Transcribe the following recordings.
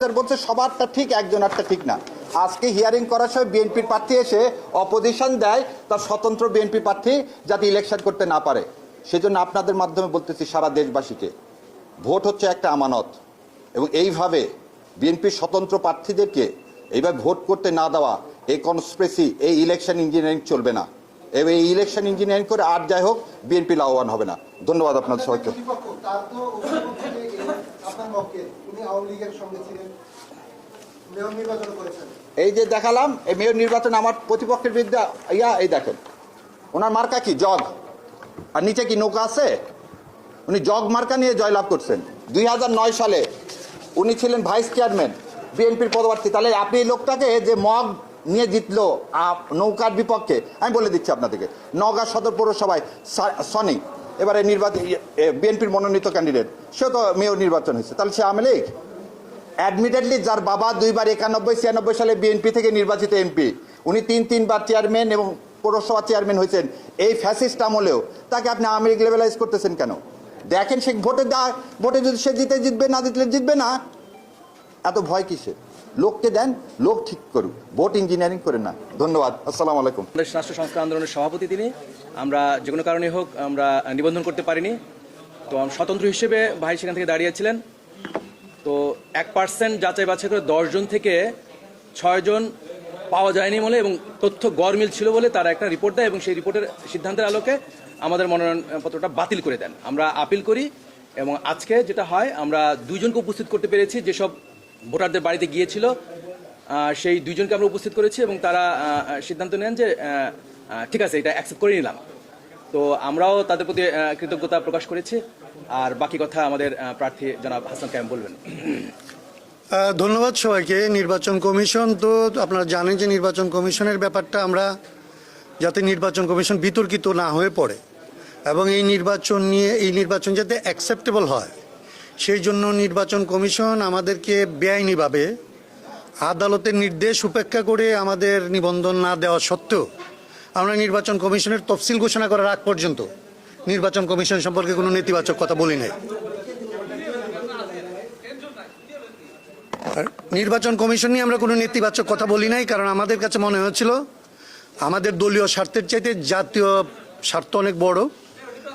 বলছে সবারটা ঠিক, একজনেরটা ঠিক না। আজকে হিয়ারিং করার সময় বিএনপির প্রার্থী এসে অপোজিশন দেয় তার স্বতন্ত্র বিএনপি প্রার্থী যাতে ইলেকশন করতে না পারে। সেজন্য আপনাদের মাধ্যমে বলতেছি সারা দেশবাসীকে, ভোট হচ্ছে একটা আমানত, এবং এইভাবে বিএনপির স্বতন্ত্র প্রার্থীদেরকে এইভাবে ভোট করতে না দেওয়া, এই কনস্পিরেসি, এই ইলেকশন ইঞ্জিনিয়ারিং চলবে না। এবং এই ইলেকশন ইঞ্জিনিয়ারিং করে আর যাই হোক বিএনপি লাভবান হবে না। ধন্যবাদ আপনাদের সবাইকে। এই যে দেখালাম, এই মেয়র নির্বাচন আমার প্রতিপক্ষের বিরুদ্ধে এই দেখেন ওনার মার্কা কি, জগ, আর নিচে কি নৌকা আছে। উনি জগ মার্কা নিয়ে জয়লাভ করছেন। 2009 সালে উনি ছিলেন ভাইস চেয়ারম্যান বিএনপির পদপ্রার্থী। তাহলে আপনি এই লোকটাকে যে মগ নিয়ে জিতলো নৌকার বিপক্ষে, আমি বলে দিচ্ছি আপনাদেরকে, নওগাঁ সদর পৌরসভায় সনি এবারে নির্বাচন বিএনপির মনোনীত ক্যান্ডিডেট, সে তো মেয়র নির্বাচন হয়েছে। তাহলে সে আওয়ামী লীগ? অ্যাডমিটেডলি যার বাবা 2 বার 91-96 সালে বিএনপি থেকে নির্বাচিত এমপি, উনি 3বার চেয়ারম্যান এবং পৌরসভা চেয়ারম্যান হয়েছেন এই ফ্যাসিস্ট আমলেও, তাকে আপনি আওয়ামী লীগ লেভেলাইজ করতেছেন কেন? দেখেন সে ভোটে যদি সে জিতবে, না জিতলে জিতবে না। এত ভয় কিসের? লোককে দেন, লোক ঠিক করুক, ভোট ইঞ্জিনিয়ারিং করেন না। ধন্যবাদ। আসসালামু আলাইকুম। রাষ্ট্র সংস্কার আন্দোলনের সভাপতি তিনি, আমরা যে কোনো কারণে হোক আমরা নিবন্ধন করতে পারিনি, তো স্বতন্ত্র হিসেবে ভাই সেখান থেকে দাঁড়িয়েছিলেন। তো 1% যাচাই বাছাই করে 10 জন থেকে 6 জন পাওয়া যায়নি বলে এবং তথ্য গরমিল ছিল বলে তারা একটা রিপোর্ট দেয়, এবং সেই রিপোর্টের সিদ্ধান্তের আলোকে আমাদের মনোনয়নপত্রটা বাতিল করে দেন। আমরা আপিল করি, এবং আজকে যেটা হয়, আমরা 2 জনকে উপস্থিত করতে পেরেছি যেসব ভোটারদের বাড়িতে গিয়েছিল, সেই 2 জনকে আমরা উপস্থিত করেছি, এবং তারা সিদ্ধান্ত নেন যে ঠিক আছে, এটা অ্যাকসেপ্ট করে নিলাম। তো আমরাও তাদের প্রতি কৃতজ্ঞতা প্রকাশ করেছি। আর বাকি কথা আমাদের প্রার্থী জনাব হাসান কায়েম বলবেন। ধন্যবাদ সবাইকে। নির্বাচন কমিশন, তো আপনারা জানেন যে নির্বাচন কমিশনের ব্যাপারটা আমরা যাতে নির্বাচন কমিশন বিতর্কিত না হয়ে পড়ে এবং এই নির্বাচন যাতে অ্যাকসেপ্টেবল হয়, সেই জন্য নির্বাচন কমিশন আমাদেরকে বেআইনিভাবে আদালতের নির্দেশ উপেক্ষা করে আমাদের নিবন্ধন না দেওয়া সত্ত্বেও আমরা নির্বাচন কমিশনের তফসিল ঘোষণা করার আগ পর্যন্ত নির্বাচন কমিশন সম্পর্কে কোনো নেতিবাচক কথা বলি নাই। নির্বাচন কমিশন নিয়ে আমরা কোনো নেতিবাচক কথা বলি নাই, কারণ আমাদের কাছে মনে হয়েছিল আমাদের দলীয় স্বার্থের চাইতে জাতীয় স্বার্থ অনেক বড়,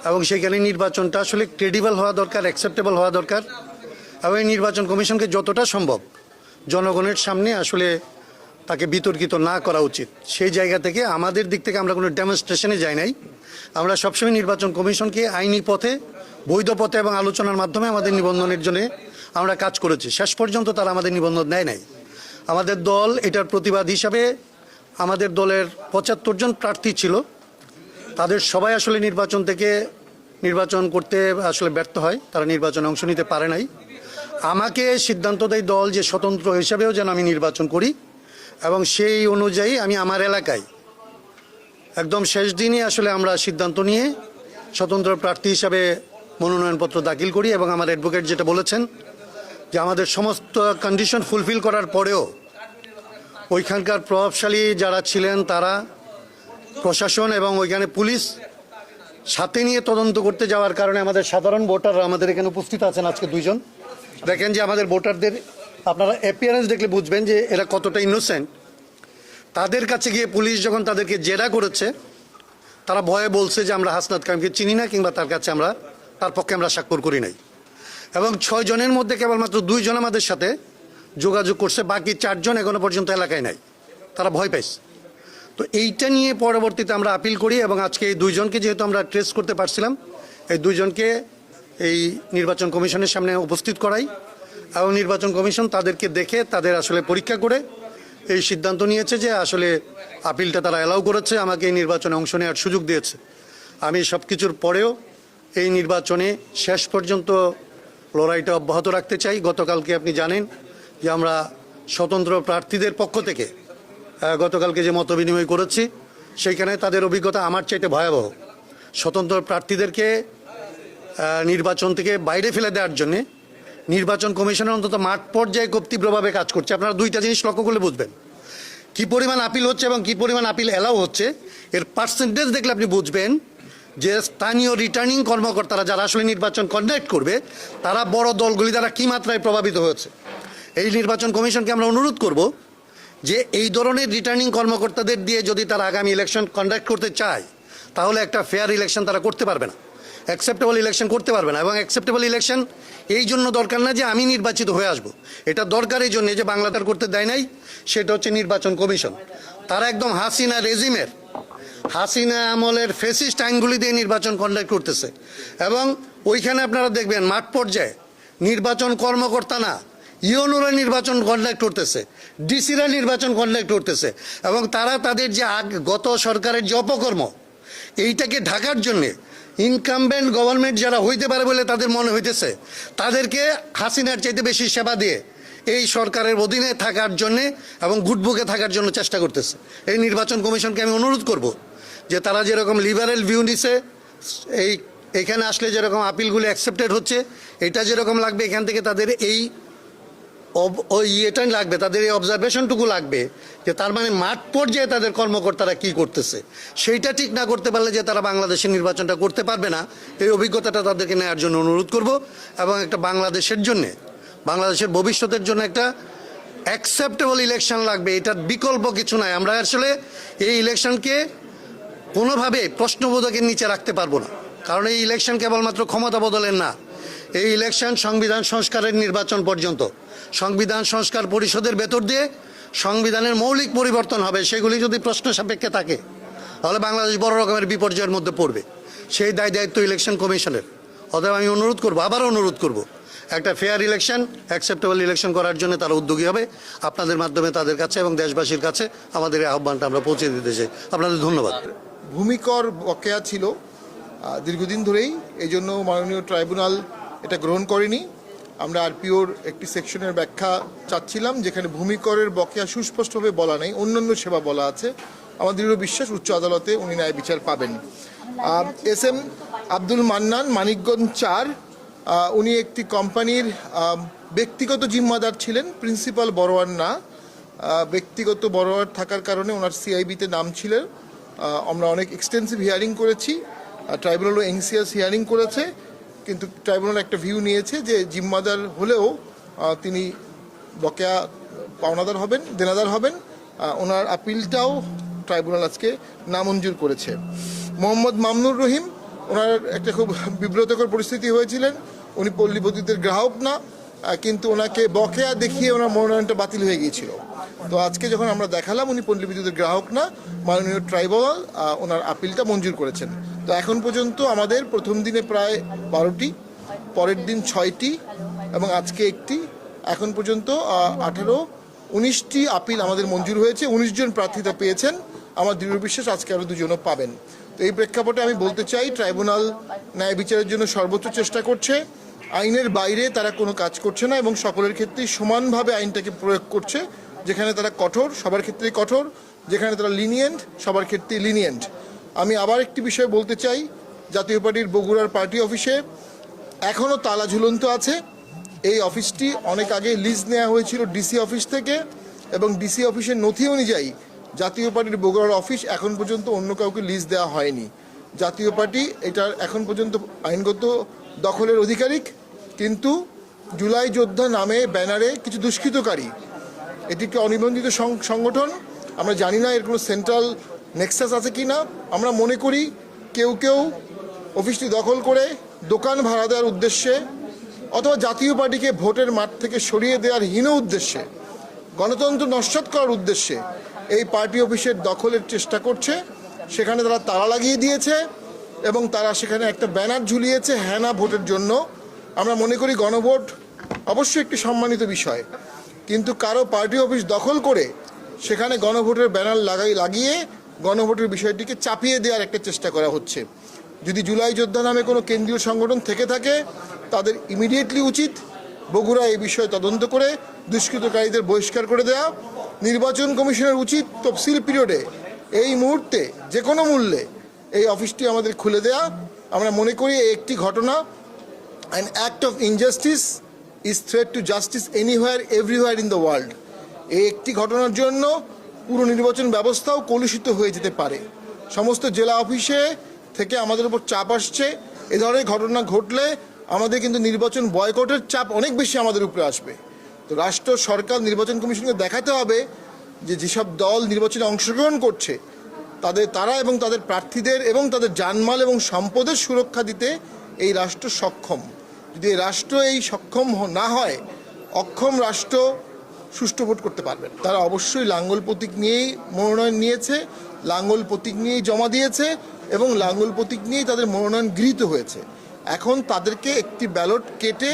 এবং সেখানে নির্বাচনটা আসলে ক্রেডিবল হওয়া দরকার, অ্যাকসেপ্টেবল হওয়া দরকার, এবং এই নির্বাচন কমিশনকে যতটা সম্ভব জনগণের সামনে আসলে তাকে বিতর্কিত না করা উচিত। সেই জায়গা থেকে আমাদের দিক থেকে আমরা কোনো ডেমনস্ট্রেশনে যাই নাই। আমরা সবসময় নির্বাচন কমিশনকে আইনি পথে, বৈধ পথে এবং আলোচনার মাধ্যমে আমাদের নিবন্ধনের জন্য আমরা কাজ করেছি। শেষ পর্যন্ত তারা আমাদের নিবন্ধন দেয় নাই। আমাদের দল এটার প্রতিবাদ হিসাবে, আমাদের দলের 75 জন প্রার্থী ছিল, তাদের সবাই আসলে নির্বাচন করতে আসলে ব্যর্থ হয়, তারা নির্বাচনে অংশ নিতে পারে নাই। আমাকে সিদ্ধান্ত দেয় দল যে স্বতন্ত্র হিসাবেও যেন আমি নির্বাচন করি, এবং সেই অনুযায়ী আমি আমার এলাকায় একদম শেষ দিনই আসলে আমরা সিদ্ধান্ত নিয়ে স্বতন্ত্র প্রার্থী হিসাবে মনোনয়নপত্র দাখিল করি। এবং আমার অ্যাডভোকেট যেটা বলেছেন যে আমাদের সমস্ত কন্ডিশন ফুলফিল করার পরেও ওইখানকার প্রভাবশালী যারা ছিলেন তারা, প্রশাসন এবং ওইখানে পুলিশ সাথে নিয়ে তদন্ত করতে যাওয়ার কারণে আমাদের সাধারণ ভোটাররা, আমাদের এখানে উপস্থিত আছেন আজকে 2 জন, দেখেন যে আমাদের ভোটারদের আপনারা অ্যাপিয়ারেন্স দেখলে বুঝবেন যে এরা কতটা ইনোসেন্ট। তাদের কাছে গিয়ে পুলিশ যখন তাদেরকে জেরা করেছে, তারা ভয়ে বলছে যে আমরা হাসনাত কায়েমকে চিনি না, কিংবা তার পক্ষে আমরা স্বাক্ষর করি নাই। এবং 6 জনের মধ্যে কেবলমাত্র 2 জন আমাদের সাথে যোগাযোগ করছে, বাকি 4 জন এখনো পর্যন্ত এলাকায় নাই, তারা ভয় পাইছে। তো এইটা নিয়ে পরবর্তীতে আমরা আপিল করি, এবং আজকে এই 2 জনকে যেহেতু আমরা ট্রেস করতে পারছিলাম, এই 2 জনকে এই নির্বাচন কমিশনের সামনে উপস্থিত করাই, এবং নির্বাচন কমিশন তাদেরকে দেখে তাদের আসলে পরীক্ষা করে এই সিদ্ধান্ত নিয়েছে যে আসলে আপিলটা তারা অ্যালাউ করেছে, আমাকে এই নির্বাচনে অংশ নেওয়ার সুযোগ দিয়েছে। আমি সব কিছুর পরেও এই নির্বাচনে শেষ পর্যন্ত লড়াইটা অব্যাহত রাখতে চাই। গতকালকে আপনি জানেন যে আমরা স্বতন্ত্র প্রার্থীদের পক্ষ থেকে গতকালকে যে মত বিনিময় করেছি, সেইখানে তাদের অভিজ্ঞতা আমার চাইতে ভয়াবহ। স্বতন্ত্র প্রার্থীদেরকে নির্বাচন থেকে বাইরে ফেলে দেওয়ার জন্যে নির্বাচন কমিশনের অন্তত মাঠ পর্যায়ে খুব তীব্রভাবে কাজ করছে। আপনারা 2টা জিনিস লক্ষ্য করলে বুঝবেন, কি পরিমাণ আপিল হচ্ছে এবং কি পরিমাণ আপিল অ্যালাউ হচ্ছে। এর পার্সেন্টেজ দেখলে আপনি বুঝবেন যে স্থানীয় রিটার্নিং কর্মকর্তারা যারা আসলে নির্বাচন কন্ডাক্ট করবে, তারা বড় দলগুলি দ্বারা কী মাত্রায় প্রভাবিত হয়েছে। এই নির্বাচন কমিশনকে আমরা অনুরোধ করব যে এই ধরনের রিটার্নিং কর্মকর্তাদের দিয়ে যদি তারা আগামী ইলেকশন কন্ডাক্ট করতে চায় তাহলে একটা ফেয়ার ইলেকশন তারা করতে পারবে না, অ্যাকসেপ্টেবল ইলেকশন করতে পারবে না। এবং অ্যাকসেপ্টেবল ইলেকশন এই জন্য দরকার না যে আমি নির্বাচিত হয়ে আসব, এটা দরকার এই জন্যে যে বাংলাদেশ করতে দেয় নাই, সেটা হচ্ছে নির্বাচন কমিশন। তারা একদম হাসিনা রেজিমের, হাসিনা আমলের ফেসিস্ট আইনগুলি দিয়ে নির্বাচন কন্ডাক্ট করতেছে। এবং ওইখানে আপনারা দেখবেন মাঠ পর্যায়ে নির্বাচন কর্মকর্তা না, ইউনুরা নির্বাচন কন্ডাক্ট করতেছে, ডিসিরা নির্বাচন কন্ডাক্ট করতেছে। এবং তারা তাদের যে গত সরকারের যে অপকর্ম এইটাকে ঢাকার জন্যে ইনকামবেন্ট গভর্নমেন্ট যারা হইতে পারে বলে তাদের মনে হইতেছে, তাদেরকে হাসিনার চাইতে বেশি সেবা দিয়ে এই সরকারের অধীনে থাকার জন্যে এবং গুটবুকে থাকার জন্য চেষ্টা করতেছে। এই নির্বাচন কমিশনকে আমি অনুরোধ করব যে তারা যেরকম লিবারেল ভিউ নিছে, এইখানে আসলে যেরকম আপিলগুলি অ্যাকসেপ্টেড হচ্ছে, এটা যেরকম লাগবে এখান থেকে তাদের এই ইয়েটাই লাগবে, তাদের এই অবজারভেশনটুকু লাগবে যে তার মানে মাঠ পর্যায়ে তাদের কর্মকর্তারা কি করতেছে। সেইটা ঠিক না করতে পারলে যে তারা বাংলাদেশের নির্বাচনটা করতে পারবে না, এই অভিজ্ঞতাটা তাদেরকে নেওয়ার জন্য অনুরোধ করব। এবং একটা বাংলাদেশের জন্যে, বাংলাদেশের ভবিষ্যতের জন্য একটা অ্যাকসেপ্টেবল ইলেকশন লাগবে, এটার বিকল্প কিছু নাই। আমরা আসলে এই ইলেকশনকে কোনোভাবে প্রশ্নবোধকের নিচে রাখতে পারবো না, কারণ এই ইলেকশন কেবলমাত্র ক্ষমতা বদলের না, এই ইলেকশন সংবিধান সংস্কারের নির্বাচন পর্যন্ত। সংবিধান সংস্কার পরিষদের ভেতর দিয়ে সংবিধানের মৌলিক পরিবর্তন হবে, সেগুলি যদি প্রশ্ন সাপেক্ষে থাকে তাহলে বাংলাদেশ বড় রকমের বিপর্যয়ের মধ্যে পড়বে। সেই দায়িত্ব ইলেকশন কমিশনের। অতএব আমি অনুরোধ করবো, আবারও অনুরোধ করব, একটা ফেয়ার ইলেকশন, অ্যাকসেপ্টেবল ইলেকশন করার জন্য তারা উদ্যোগী হবে। আপনাদের মাধ্যমে তাদের কাছে এবং দেশবাসীর কাছে আমাদের এই আহ্বানটা আমরা পৌঁছে দিতে চাই। আপনাদের ধন্যবাদ। ভূমিকর বকেয়া ছিল দীর্ঘদিন ধরেই, এই জন্য মাননীয় ট্রাইব্যুনাল এটা গ্রহণ করেনি। আমরা আরপিওর একটি সেকশনের ব্যাখ্যা চাচ্ছিলাম যেখানে ভূমিকরের বকেয়া সুস্পষ্টভাবে বলা নেই, অন্যান্য সেবা বলা আছে। আমার দৃঢ় বিশ্বাস উচ্চ আদালতে উনি ন্যায় বিচার পাবেন। এস এম আব্দুল মান্নান, মানিকগঞ্জ 4, উনি একটি কোম্পানির ব্যক্তিগত জিম্মাদার ছিলেন, প্রিন্সিপাল বড়োয়ার না। ব্যক্তিগত বড়োয়ার থাকার কারণে ওনার সিআইবিতে নাম ছিলেন। আমরা অনেক এক্সটেন্সিভ হিয়ারিং করেছি, ট্রাইব্যুনালও এনসিএস হিয়ারিং করেছে, কিন্তু ট্রাইব্যুনাল একটা ভিউ নিয়েছে যে জিম্মাদার হলেও তিনি বকেয়া পাওনাদার হবেন, দেনাদার হবেন। ওনার আপিলটাও ট্রাইব্যুনাল আজকে নামঞ্জুর করেছে। মোহাম্মদ মামনুর রহিম, ওনার একটা খুব বিব্রতকর পরিস্থিতি হয়েছিলেন। উনি পল্লী বিদ্যুতের গ্রাহক না, কিন্তু ওনাকে বকেয়া দেখিয়ে ওনার মনোনয়নটা বাতিল হয়ে গিয়েছিল। তো আজকে যখন আমরা দেখালাম উনি পল্লী বিদ্যুতের গ্রাহক না, মাননীয় ট্রাইব্যুনাল ওনার আপিলটা মঞ্জুর করেছেন। তো এখন পর্যন্ত আমাদের প্রথম দিনে প্রায় 12টি, পরের দিন 6টি এবং আজকে একটি, এখন পর্যন্ত 19টি আপিল আমাদের মঞ্জুর হয়েছে। 19 জন প্রার্থিতা পেয়েছেন। আমার দৃঢ় বিশ্বাস আজকে আরও 2 জনও পাবেন। তো এই প্রেক্ষাপটে আমি বলতে চাই ট্রাইব্যুনাল ন্যায় বিচারের জন্য সর্বোচ্চ চেষ্টা করছে। আইনের বাইরে তারা কোনো কাজ করছে না এবং সকলের ক্ষেত্রেই সমানভাবে আইনটাকে প্রয়োগ করছে। যেখানে তারা কঠোর, সবার ক্ষেত্রেই কঠোর, যেখানে তারা লিনিয়েন্ট, সবার ক্ষেত্রেই লিনিয়েন্ট। আমি আবার একটি বিষয় বলতে চাই, জাতীয় পার্টির বগুড়ার পার্টি অফিসে এখনও তালা ঝুলন্ত আছে। এই অফিসটি অনেক আগে লিজ নেওয়া হয়েছিল ডিসি অফিস থেকে, এবং ডিসি অফিসের নথি অনুযায়ী জাতীয় পার্টির বগুড়ার অফিস এখন পর্যন্ত অন্য কাউকে লিজ দেওয়া হয়নি। জাতীয় পার্টি এটার এখন পর্যন্ত আইনগত দখলের অধিকারিক, কিন্তু জুলাই যোদ্ধা নামে ব্যানারে কিছু দুষ্কৃতকারী, এটি একটি অনিবন্ধিত সংগঠন। আমরা জানি না এর কোনো সেন্ট্রাল নেক্সাস আছে কি না। আমরা মনে করি কেউ কেউ অফিসটি দখল করে দোকান ভাড়া দেওয়ার উদ্দেশ্যে অথবা জাতীয় পার্টিকে ভোটের মাঠ থেকে সরিয়ে দেওয়ার হীন উদ্দেশ্যে, গণতন্ত্র নস্যাৎ করার উদ্দেশ্যে এই পার্টি অফিসের দখলের চেষ্টা করছে। সেখানে তারা তালা লাগিয়ে দিয়েছে এবং তারা সেখানে একটা ব্যানার ঝুলিয়েছে হ্যাঁ না ভোটের জন্য। আমরা মনে করি গণভোট অবশ্যই একটি সম্মানিত বিষয়, কিন্তু কারো পার্টি অফিস দখল করে সেখানে গণভোটের ব্যানার লাগিয়ে গণভোটের বিষয়টিকে চাপিয়ে দেওয়ার একটা চেষ্টা করা হচ্ছে। যদি জুলাই যোদ্ধা নামে কোনো কেন্দ্রীয় সংগঠন থেকে থাকে তাদের ইমিডিয়েটলি উচিত বগুড়া এই বিষয়ে তদন্ত করে দুষ্কৃতকারীদের বহিষ্কার করে দেওয়া। নির্বাচন কমিশনের উচিত তফসিল পিরিয়ডে এই মুহূর্তে যে কোনো মূল্যে এই অফিসটি আমাদের খুলে দেয়া। আমরা মনে করি এই একটি ঘটনা, an act of injustice is threat to justice anywhere everywhere in the world. এই একটি ঘটনার জন্য পুরো নির্বাচন ব্যবস্থাও কলুষিত হয়ে যেতে পারে। সমস্ত জেলা অফিসে থেকে আমাদের উপর চাপ আসছে। এ ধরনের ঘটনা ঘটলে আমাদের কিন্তু নির্বাচন বয়কটের চাপ অনেক বেশি আমাদের উপরে আসবে। তো রাষ্ট্র সরকার নির্বাচন কমিশনকে দেখাতে হবে যে যেসব দল নির্বাচনে অংশগ্রহণ করছে তারা এবং তাদের প্রার্থীদের এবং তাদের জানমাল এবং সম্পদের সুরক্ষা দিতে এই রাষ্ট্র সক্ষম। যদি এই রাষ্ট্র এই সক্ষম না হয়, অক্ষম রাষ্ট্র সুষ্ঠু ভোট করতে পারবে না। তারা অবশ্যই লাঙ্গল প্রতীক নিয়েই মনোনয়ন নিয়েছে, লাঙ্গল প্রতীক নিয়েই জমা দিয়েছে এবং লাঙ্গল প্রতীক নিয়েই তাদের মনোনয়ন গৃহীত হয়েছে। এখন তাদেরকে একটি ব্যালট কেটে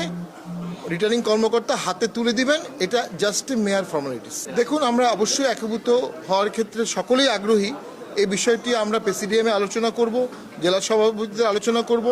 রিটার্নিং কর্মকর্তা হাতে তুলে দিবেন, এটা জাস্ট এ মেয়ার ফর্মালিটিস। দেখুন, আমরা অবশ্যই একীভূত হওয়ার ক্ষেত্রে সকলেই আগ্রহী। এই বিষয়টি আমরা প্রেসিডিয়ামে আলোচনা করব, জেলা সভাপতিদের আলোচনা করব।